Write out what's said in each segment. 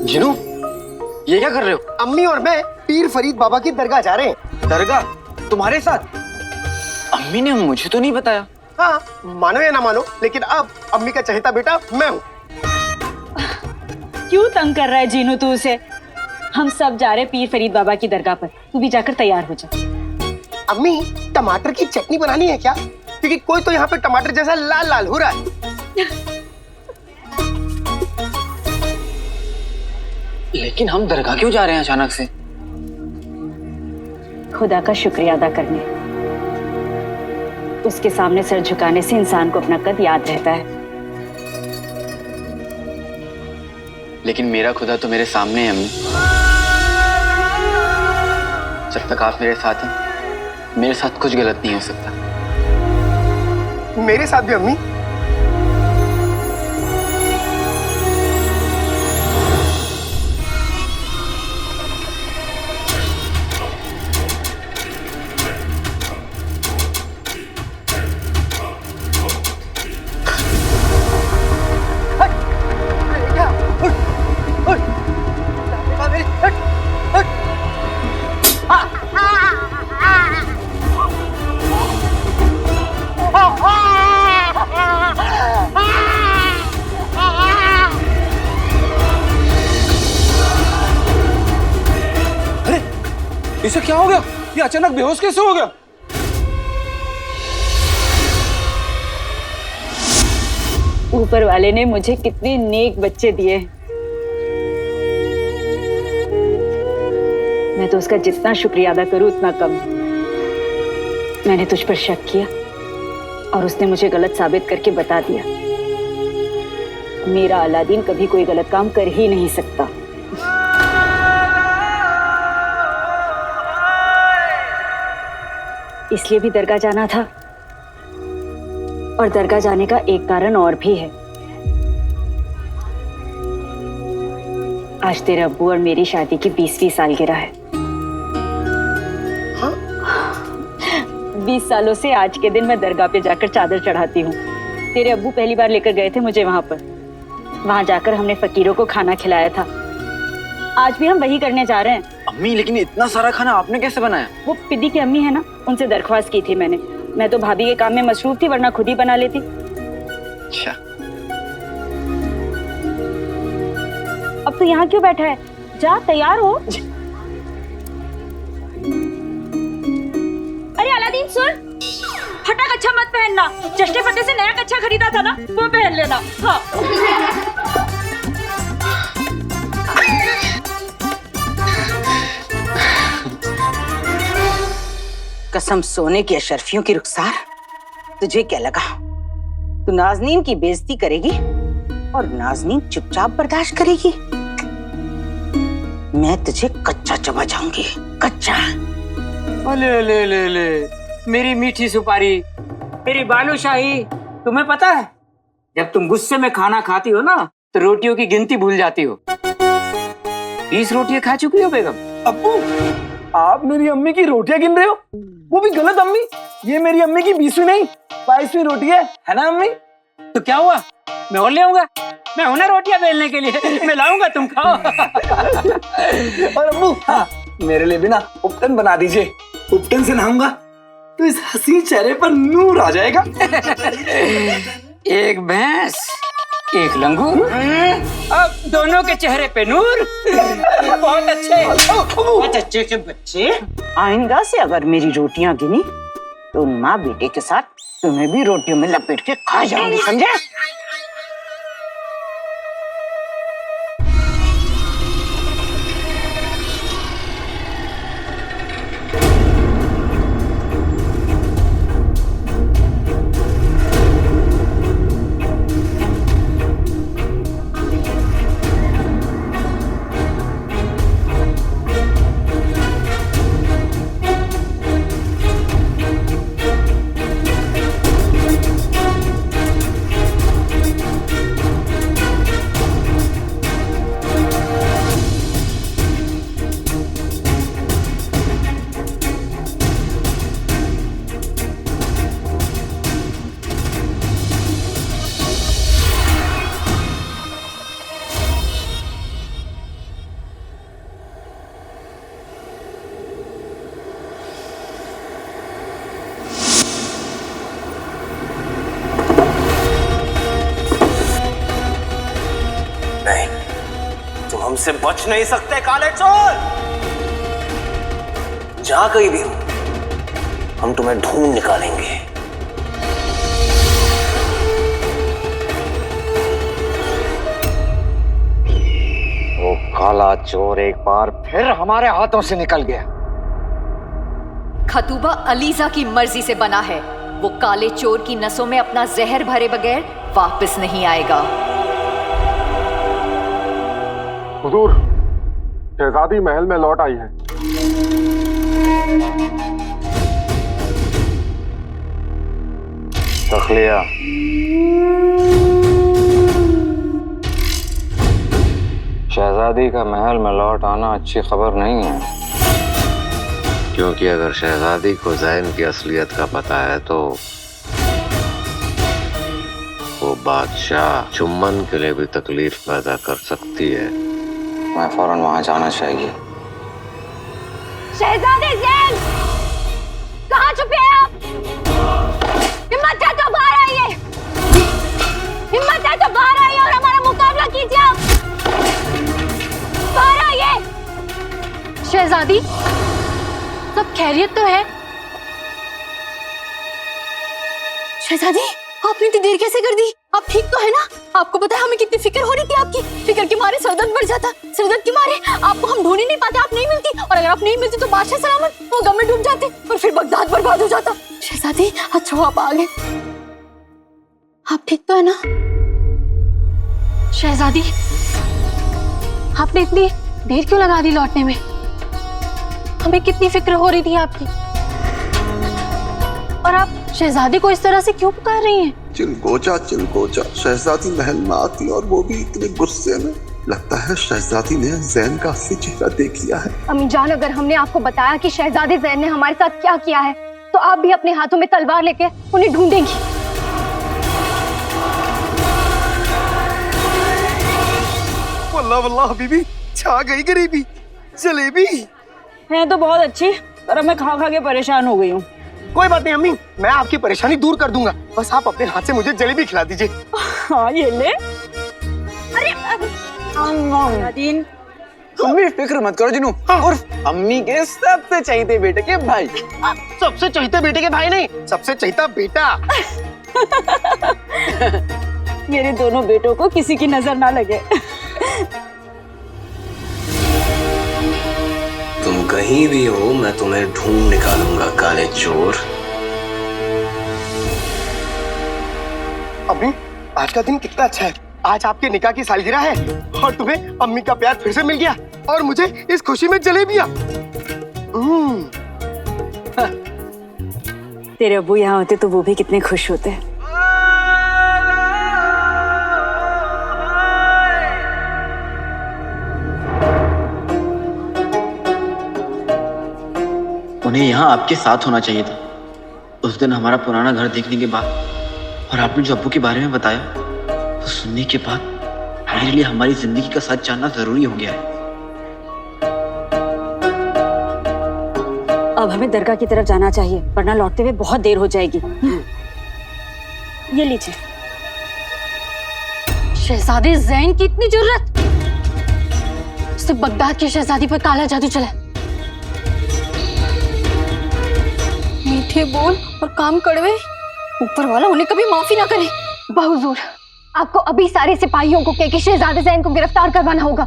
जिनू, ये क्या कर रहे हो? अम्मी और मैं पीर फरीद बाबा की दरगाह जा रहे हैं। दरगाह? तुम्हारे साथ? अम्मी ने मुझे तो नहीं बताया। हाँ, मानो या ना मानो, लेकिन अब अम्मी का चहेता बेटा मैं हूँ। क्यों तंग कर रहा है जीनू तू उसे? हम सब जा रहे हैं पीर फरीद बाबा की दरगाह पर, तू भी जाकर तैयार हो जा। अम्मी, टमाटर की चटनी बनानी है क्या? क्योंकि कोई तो यहाँ पे टमाटर जैसा लाल लाल हो रहा है। लेकिन हम दरगाह क्यों जा रहे हैं अचानक से? खुदा का शुक्रिया अदा करने। उसके सामने सर झुकाने से इंसान को अपना कद याद रहता है। लेकिन मेरा खुदा तो मेरे सामने है अम्मी। जब तक आप मेरे साथ हैं, मेरे साथ कुछ गलत नहीं हो सकता। मेरे साथ भी अम्मी। इसे क्या हो गया? ये अचानक बेहोश कैसे हो गया? ऊपर वाले ने मुझे कितने नेक बच्चे दिए। मैं तो उसका जितना शुक्रिया अदा करूं उतना कम। मैंने तुझ पर शक किया और उसने मुझे गलत साबित करके बता दिया। मेरा अलादीन कभी कोई गलत काम कर ही नहीं सकता। इसलिए भी दरगाह जाना था, और दरगाह जाने का एक कारण और भी है। आज तेरे अब्बू और मेरी शादी की 20वीं सालगिरह है। हाँ? 20 सालों से आज के दिन मैं दरगाह पे जाकर चादर चढ़ाती हूँ। तेरे अब्बू पहली बार लेकर गए थे मुझे वहां पर। वहां जाकर हमने फकीरों को खाना खिलाया था। आज भी हम वही करने जा रहे हैं। अम्मी, लेकिन इतना सारा खाना आपने कैसे बनाया? वो पिद्दी की अम्मी है ना, उनसे दरख्वास्त की थी मैंने। मैं तो भाभी के काम में मसरूफ थी, वरना खुद ही बना लेती। अच्छा। अब तो यहाँ क्यों बैठा है? जा तैयार हो। अरे अलादीन सुन, फटा कच्छा मत पहनना। जश्न फतेह से नया कच्छा खरीदा था ना, वो पहन लेना। हाँ। कसम सोने की अशरफियों की रुखसार, तुझे क्या लगा तू नाज़नीन की बेइज्जती करेगी और नाज़नीन चुपचाप बर्दाश्त करेगी? मैं तुझे कच्चा चबा जाऊंगी, कच्चा। ले ले ले ले, मेरी मीठी सुपारी, मेरी बालूशाही। तुम्हें पता है, जब तुम गुस्से में खाना खाती हो ना, तो रोटियों की गिनती भूल जाती हो। 20 रोटियां खा चुकी हो बेगम। अब्बू, आप मेरी अम्मी की रोटियां गिन रहे हो? वो भी गलत अम्मी। ये मेरी अम्मी की 20वीं नहीं 22वीं रोटी है ना अम्मी? तो क्या हुआ, मैं और ले आऊंगा। मैं हूं ना रोटियां बेलने के लिए, मैं लाऊंगा, तुम खाओ। और अब्बू, हाँ, मेरे लिए भी ना उपटन बना दीजिए। उपटन से नहाऊंगा तो इस हसीन चेहरे पर नूर आ जाएगा। एक भैंस, एक लंगूर, अब दोनों के चेहरे पे नूर। बहुत अच्छे, बहुत अच्छे के बच्चे। आइंदा से अगर मेरी रोटियां गिनी तो माँ बेटे के साथ तुम्हें भी रोटियों में लपेट के खा जाऊंगी, समझे? हमसे बच नहीं सकते काले चोर। जहां कहीं भी हो हम तुम्हें ढूंढ निकालेंगे। वो काला चोर एक बार फिर हमारे हाथों से निकल गया। खतूबा अलीजा की मर्जी से बना है। वो काले चोर की नसों में अपना जहर भरे बगैर वापस नहीं आएगा। हुजूर, शहजादी महल में लौट आई है। तखलिया, शहजादी का महल में लौट आना अच्छी खबर नहीं है, क्योंकि अगर शहजादी को ज़ैन की असलियत का पता है तो वो बादशाह चुम्बन के लिए भी तकलीफ पैदा कर सकती है। मैं फौरन वहां जाना चाहिए। शहजादे ज़ैन, कहाँ छुपे हैं आप? हिम्मत है तो बाहर आइए। हिम्मत है तो बाहर आइए और हमारा मुकाबला कीजिए। आप बाहर आइए। शहजादी, सब खैरियत तो है? शहजादी, आपने इतनी देर कैसे कर दी? आप ठीक तो है ना? आपको पता है हमें कितनी फिक्र हो रही थी आपकी। फिक्र के मारे सरदर्द बढ़ जाता। सरदर्द के मारे आपको हम ढूंढ ही नहीं पाते। आप नहीं मिलती, और अगर आप नहीं मिलती तो बादशाह सलामत वो गम में डूब जाते और फिर बगदाद बर्बाद हो जाता। शहजादी, अच्छा आप आ गए। आप ठीक तो है ना? शहजादी, आपने इतनी देर क्यों लगा दी लौटने में? हमें कितनी फिक्र हो रही थी आपकी, और आप शहजादी को इस तरह से क्यों पुकार रही हैं? चिलगोजा शहजादी महल में आती और वो भी इतने गुस्से में। लगता है शहजादी ने ज़ैन का असली चेहरा देख लिया है। अम्मी जान, अगर हमने आपको बताया कि शहजादे ज़ैन ने हमारे साथ क्या किया है तो आप भी अपने हाथों में तलवार लेके उन्हें ढूंढेंगी। वल्लाह वल्लाह बीबी, छा गई गरीबी। जलेबी है तो बहुत अच्छी, पर मैं खा खा के परेशान हो गई हूँ। कोई बात नहीं अम्मी, मैं आपकी परेशानी दूर कर दूंगा। बस आप अपने हाथ से मुझे जलेबी खिला दीजिए। हाँ ये ले। अरे नादिन, अम्मी फिक्र मत करो जिनू, उर्फ अम्मी के सबसे चहीते बेटे के भाई। सबसे चहीते बेटे के भाई नहीं, सबसे चहीता बेटा। मेरे दोनों बेटों को किसी की नजर ना लगे। तुम कहीं भी हो मैं तुम्हें ढूंढ निकालूंगा काले चोर। अम्मी, आज का दिन कितना अच्छा है। आज आपके निकाह की सालगिरह है और तुम्हें अम्मी का प्यार फिर से मिल गया और मुझे इस खुशी में जलेबियां। तेरे अब्बू यहाँ होते तो वो भी कितने खुश होते। उन्हें यहाँ आपके साथ होना चाहिए था। उस दिन हमारा पुराना घर देखने के बाद और आपने जो अब्बू के बारे में बताया वो सुनने के बाद मेरे लिए हमारी जिंदगी का सच जानना जरूरी हो गया है। अब हमें दरगाह की तरफ जाना चाहिए, वरना लौटते हुए बहुत देर हो जाएगी। ये लीजिए। शहजादे ज़ैन की इतनी जुर्रत, उसने बगदाद की शहजादी पर काला जादू चला। मीठे बोल और काम कड़वे, ऊपर वाला उन्हें कभी माफी ना करे। बहुजूर, आपको अभी सारे सिपाहियों को कहकर शहजादे ज़ैन को गिरफ्तार करवाना होगा।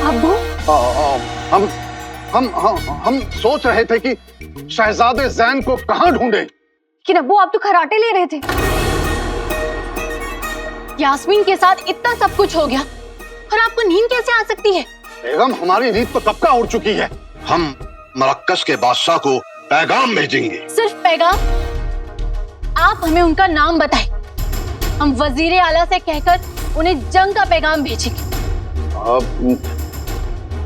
अब्बू, हम सोच रहे थे कि शहजादे ज़ैन को कहाँ ढूंढे। लेकिन अब्बू आप तो खराटे ले रहे थे। यास्मीन के साथ इतना सब कुछ हो गया और आपको नींद कैसे आ सकती है? बेगम, हमारी नींद तो कब का उड़ चुकी है। हम मरक्कश के बादशाह को पैगाम भेजेंगे। सिर्फ पैगाम? आप हमें उनका नाम बताएं, हम वजीर आला से कहकर उन्हें जंग का पैगाम भेजेंगे।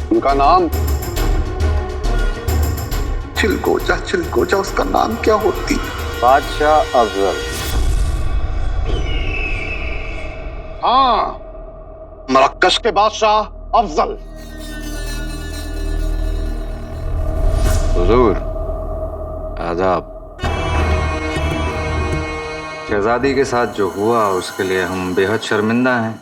उनका नाम? चिलगोजा उसका नाम क्या होती? बादशाह अफजल। हाँ, मरक्कश के बादशाह अफजल। हुजूर, आदाब। शहजादी के साथ जो हुआ उसके लिए हम बेहद शर्मिंदा हैं।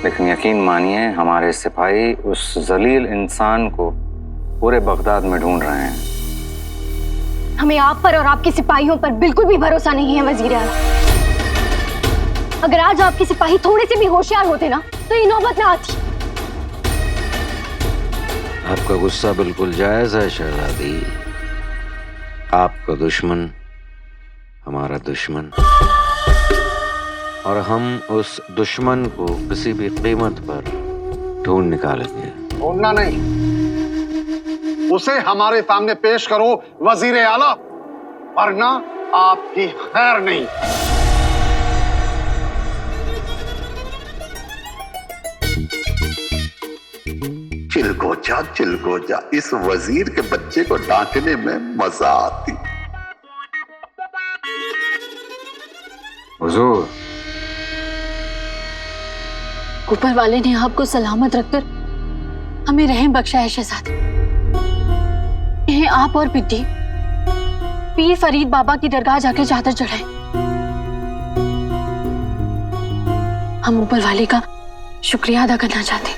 लेकिन यकीन मानिए हमारे सिपाही उस जलील इंसान को पूरे बगदाद में ढूंढ रहे हैं। हमें आप पर और आपके सिपाहियों पर बिल्कुल भी भरोसा नहीं है वजीर आला। अगर आज आपके सिपाही थोड़े से भी होशियार होते ना तो ये नौबत ना आती। आपका गुस्सा बिल्कुल जायज है शहजादी। आपका दुश्मन हमारा दुश्मन, और हम उस दुश्मन को किसी भी कीमत पर ढूंढ निकालेंगे। ढूंढना नहीं, उसे हमारे सामने पेश करो वजीर आला, वरना आपकी खैर नहीं। चिलको जा, इस वजीर के बच्चे को डांटने में मजा आती। हुजूर, ऊपर वाले ने आपको सलामत रखकर हमें रहम बख्शा है शहजादी। यह आप और बिड्डी पीर फरीद बाबा की दरगाह जाकर चादर चढ़ाए। हम ऊपर वाले का शुक्रिया अदा करना चाहते हैं।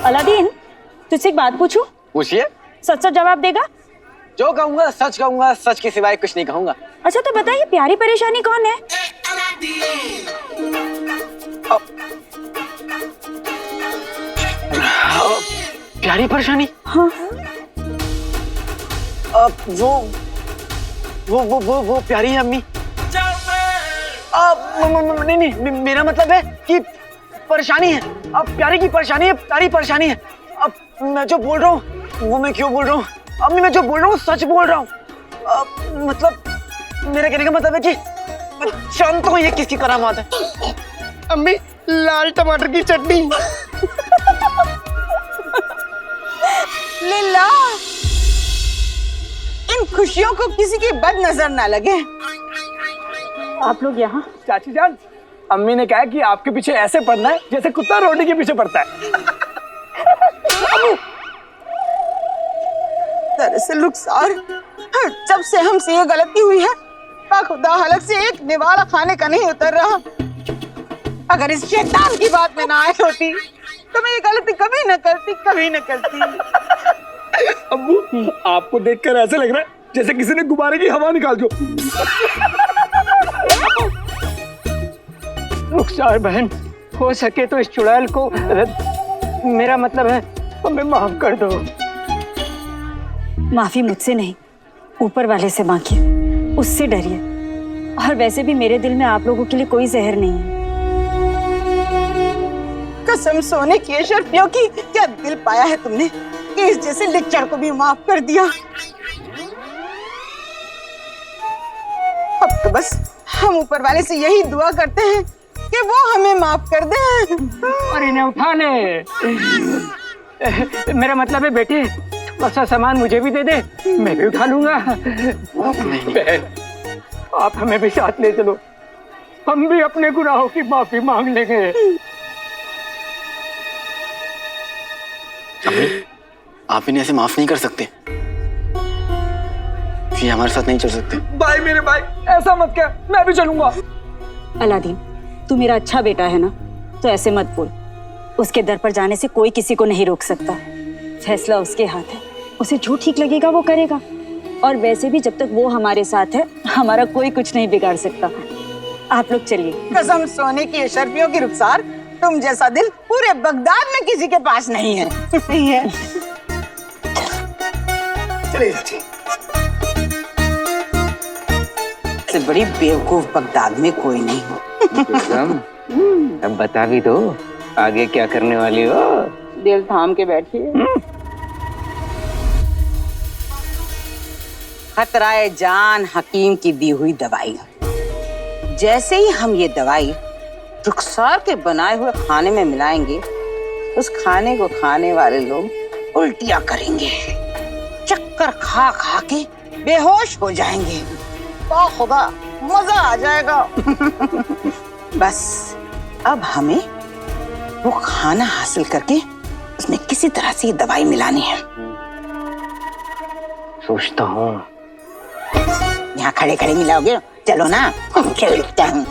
अलादीन, तुझसे एक बात पूछूं? पूछिए। सच सच जवाब देगा? जो कहूंगा सच के सिवाय कुछ नहीं कहूंगा। अच्छा तो बताइए, प्यारी परेशानी कौन है? प्यारी परेशानी? हाँ। वो प्यारी है अम्मी। नहीं, मेरा मतलब है कि परेशानी है। अब प्यारी की परेशानी है, प्यारी परेशानी है। अब मैं जो बोल रहा हूँ वो मैं क्यों बोल रहा हूँ अम्मी? मैं जो बोल रहा हूँ सच बोल रहा हूँ। मतलब मेरा कहने का मतलब है कि मैं जानता हूँ ये किसकी करामात है। अम्मी, लाल टमाटर की चटनी। लीला, इन खुशियों को किसी की बद नजर ना लगे। आप लोग यहाँ? चाची जान, अम्मी ने कहा कि आपके पीछे ऐसे पड़ना है जैसे कुत्ता रोटी के पीछे पड़ता है। दरअसल रुखसार, जब से हमसे ये गलती हुई है, खुदा हलक से एक निवाला खाने का नहीं उतर रहा। अगर इस शैतान की बात में ना आए होती तो मैं ये गलती कभी न करती। अब्बू, आपको देखकर ऐसे लग रहा है जैसे किसी ने गुब्बारे की हवा निकाल दो। रुखसार बहन, हो सके तो इस चुड़ैल को, मेरा मतलब है, हमें माफ कर दो। माफी मुझसे नहीं, ऊपर वाले से मांगिए, उससे डरिए। और वैसे भी मेरे दिल में आप लोगों के लिए कोई जहर नहीं है। कसम सोने की अशरफियों की, क्या दिल पाया है तुमने कि इस जैसे लिच्चड़ को भी माफ कर दिया। अब तो बस हम ऊपर वाले से यही दुआ करते हैं कि वो हमें माफ कर दे। और इन्हें उठा ले। मेरा मतलब है बेटे, थोड़ा सा सामान मुझे भी दे दे, मैं भी उठा लूंगा। बहन, आप हमें भी साथ ले चलो, हम भी अपने गुनाहों की माफी मांग लेंगे। आप इन्हें ऐसे माफ नहीं कर सकते। ये हमारे साथ नहीं चल सकते। भाई, मेरे भाई, ऐसा मत कह, मैं भी चलूंगा। अलादीन, तू मेरा अच्छा बेटा है ना, तो ऐसे मत बोल। उसके दर पर जाने से कोई किसी को नहीं रोक सकता। फैसला उसके हाथ है, उसे जो ठीक लगेगा वो करेगा। और वैसे भी जब तक वो हमारे साथ है, हमारा कोई कुछ नहीं बिगाड़ सकता। आप लोग चलिए। कसम सोने की अशरफियों की रुखसार, तुम जैसा दिल पूरे बगदाद में किसी के पास नहीं है। नहीं है। चलिए चाची। से बड़ी बेवकूफ बगदाद में कोई नहीं हो। अब बता भी दो, आगे क्या करने वाली हो? दिल थाम के बैठिए। खतराए जान हकीम की दी हुई दवाई। जैसे ही हम ये दवाई रुखसार के बनाए हुए खाने में मिलाएंगे, उस खाने को खाने वाले लोग उल्टियां करेंगे, चक्कर खा खा के बेहोश हो जाएंगे। वाह खुदा, मजा आ जाएगा। बस अब हमें वो खाना हासिल करके उसमें किसी तरह से ये दवाई मिलानी है। सोचता हूँ। यहाँ खड़े खड़े मिलाओगे? चलो ना, खेलता हूँ।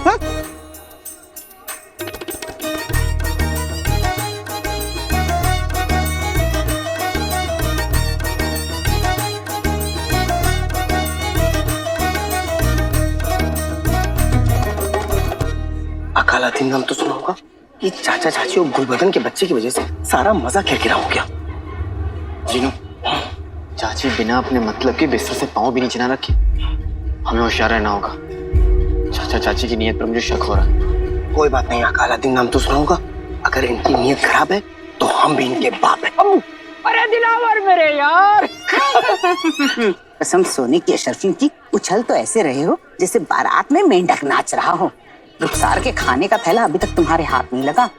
अकालादीन नाम तो सुना होगा। कि चाचा चाची और गुलबदन के बच्चे की वजह से सारा मजा किरकिरा हो गया। जीनू, चाची बिना अपने मतलब के बिस्तर से पाँव भी नीचे ना रखी। हमें होशियार रहना होगा। चाचा चाची की नीयत पर मुझे शक हो रहा है। कोई बात नहीं, अकालादीन नाम तो सुना होगा। अगर इनकी नीयत खराब है तो हम भी इनके बाप हैं। अरे दिलावर मेरे यार। कसम सोने की अशरफी की, उछल तो ऐसे रहे हो जैसे बारात में मेंढक नाच रहा हो। रुखसार के खाने का थैला अभी तक तुम्हारे हाथ नहीं लगा।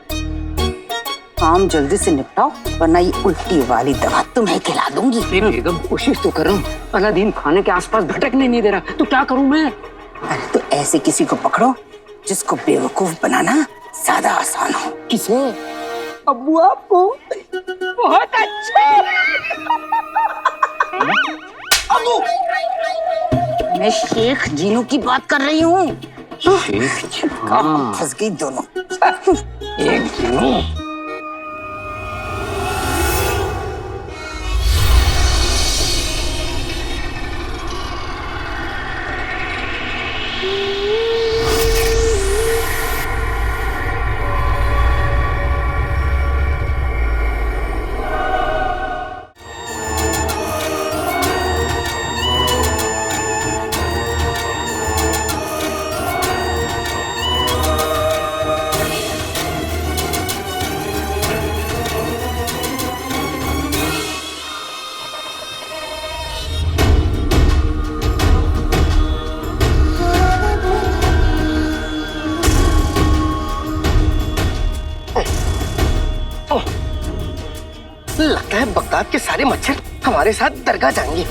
काम जल्दी से निपटाओ वरना ये उल्टी वाली दवा तुम्हें खिला दूंगी। बेगम कोशिश तो कर रहा हूँ, अलादीन खाने के आसपास भटकने नहीं दे रहा, तो क्या करूँ मैं? अरे तो ऐसे किसी को पकड़ो जिसको बेवकूफ बनाना ज्यादा आसान हो। किसे? अब्बू आपको? बहुत अच्छा। अब्बू, मैं शेख जीनू की बात कर रही हूँ। फंस गई दोनों। एक जीनू। लगता है बगदाद के सारे मच्छर हमारे साथ दरगाह जाएंगे।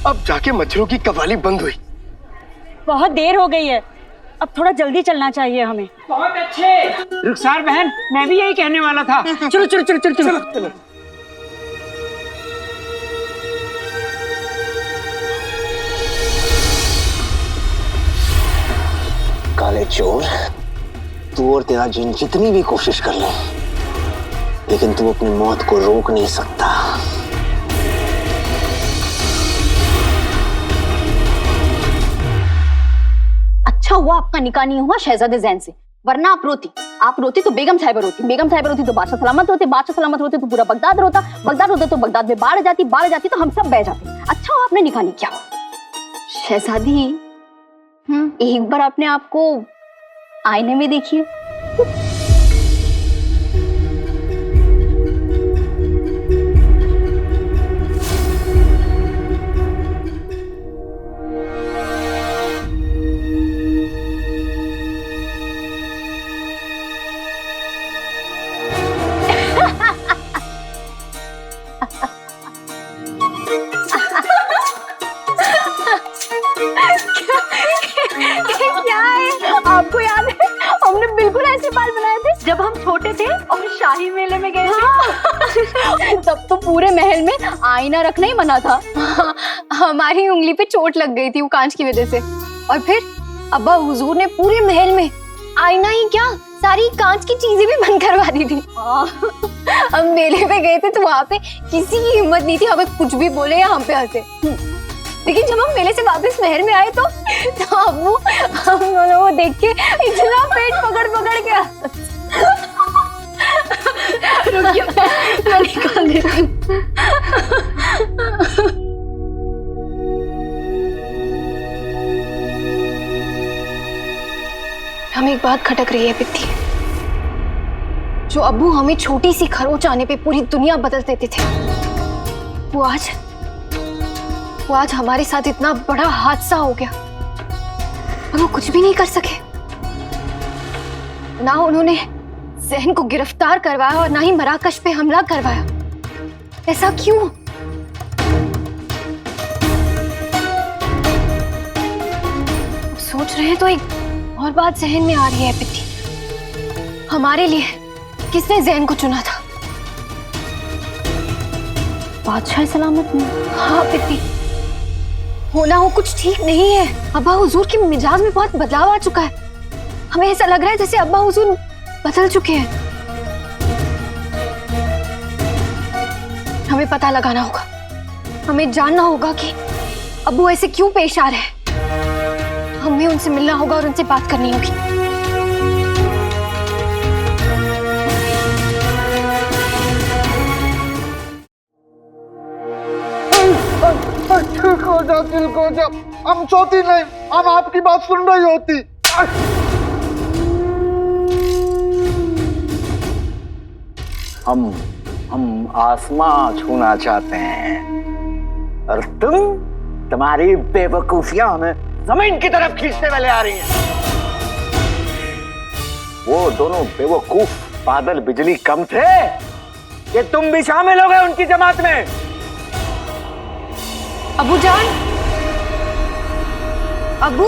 अब जाके मच्छरों की कवाली बंद हुई। बहुत देर हो गई है, अब थोड़ा जल्दी चलना चाहिए हमें। बहुत अच्छे रुखसार बहन, मैं भी यही कहने वाला था। चलो चलो चलो चलो चलो, चलो। काले चोर, तू और तेरा जिन जितनी भी कोशिश कर ले, लेकिन तू अपनी मौत को रोक नहीं सकता। अच्छा हुआ आपका निकाह नहीं हुआ शहजादे जैन से, वरना आप रोती तो बेगम साहिबा रोती, बेगम साहिबा रोती तो बादशाह सलामत होते, बादशाह सलामत होते तो पूरा बगदाद रोता, बगदाद होता तो बगदाद में बाढ़ आ जाती तो हम सब बह जाते। अच्छा हुआ आपने निकाह नहीं किया। शहजादी, एक बार आपने आपको आईने में देखिए। क्या है, आपको याद है हमने बिल्कुल ऐसे बाल बनाए थे जब हम छोटे थे और शाही मेले में गए थे। तब तो पूरे महल में आईना रखना ही मना था। हमारी उंगली पे चोट लग गई थी वो कांच की वजह से, और फिर अब्बा हुजूर ने पूरे महल में आईना ही क्या सारी कांच की चीजें भी बंद करवा दी थी। हम मेले पे गए थे तो वहां पे किसी की हिम्मत नहीं थी हमें कुछ भी बोले या हम पे हंसे। लेकिन जब हम मेले से वापस महल में आए तो अब्बू हम दोनों को देख के इतना पेट पकड़ के रुकिए, मैं निकाल देती हूँ। हमें एक बात खटक रही है पित्ती, जो अब्बू हमें छोटी सी खरोच आने पे पूरी दुनिया बदल देते थे, वो आज हमारे साथ इतना बड़ा हादसा हो गया। और वो कुछ भी नहीं कर सके। ना उन्होंने जहन को गिरफ्तार करवाया और ना ही मराकश पे हमला करवाया। ऐसा क्यों? सोच रहे हैं तो एक और बात जहन में आ रही है पिट्टी। हमारे लिए किसने जैन को चुना था? बादशाह सलामत में। हाँ पिट्टी, होना हो कुछ ठीक नहीं है। अब्बा हुजूर के मिजाज में बहुत बदलाव आ चुका है। हमें ऐसा लग रहा है जैसे अब्बा हुजूर बदल चुके हैं। हमें पता लगाना होगा। हमें जानना होगा कि अब्बू ऐसे क्यों पेश आ रहे हैं। हमें उनसे मिलना होगा और उनसे बात करनी होगी। ठीक हो जा। हम सोती नहीं, हम आपकी बात सुन रही होती। हम आसमां छूना चाहते हैं और तुम्हारी बेवकूफियां हमें जमीन की तरफ खींचते हुए आ रही हैं। वो दोनों बेवकूफ बादल बिजली कम थे कि तुम भी शामिल हो गए उनकी जमात में। अबू जान, अबू,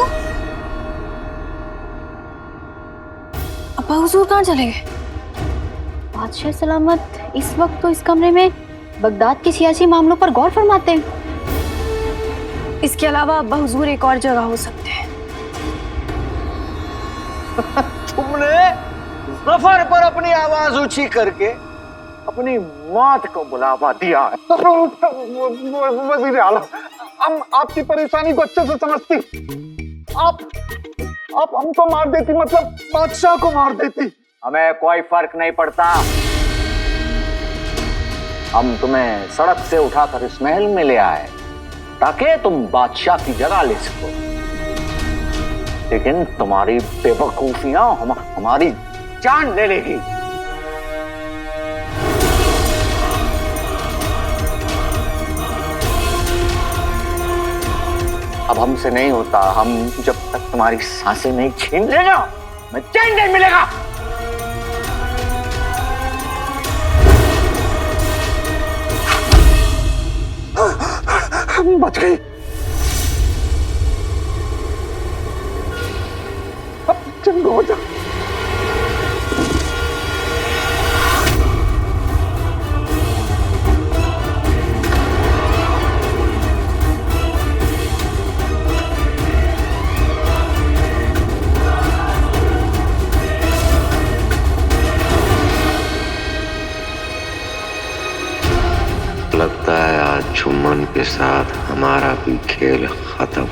अब्बा हुजूर कहाँ चले गए? बादशाह सलामत इस वक्त तो इस कमरे में बगदाद के सियासी मामलों पर गौर फरमाते हैं। इसके अलावा अब्बा हुजूर एक और जगह हो सकते हैं। तुमने जफर पर अपनी आवाज ऊंची करके अपनी मौत को बुलावा दिया है। वजीर आला, हम आपकी परेशानी को अच्छे से समझती। आप हमको मार देती, मतलब बादशाह को मार देती। हमें कोई फर्क नहीं पड़ता। हम तुम्हें सड़क से उठाकर इस महल में ले आए ताकि तुम बादशाह की जगह ले सको, लेकिन तुम्हारी बेवकूफियां हमारी जान ले लेगी। अब हमसे नहीं होता। हम जब तक तुम्हारी सांसें नहीं छीन लेगा, मैं चैन नहीं मिलेगा। हम बच गए। अब चंगो हो जा। लगता है आज चुम्मन के साथ हमारा भी खेल खत्म।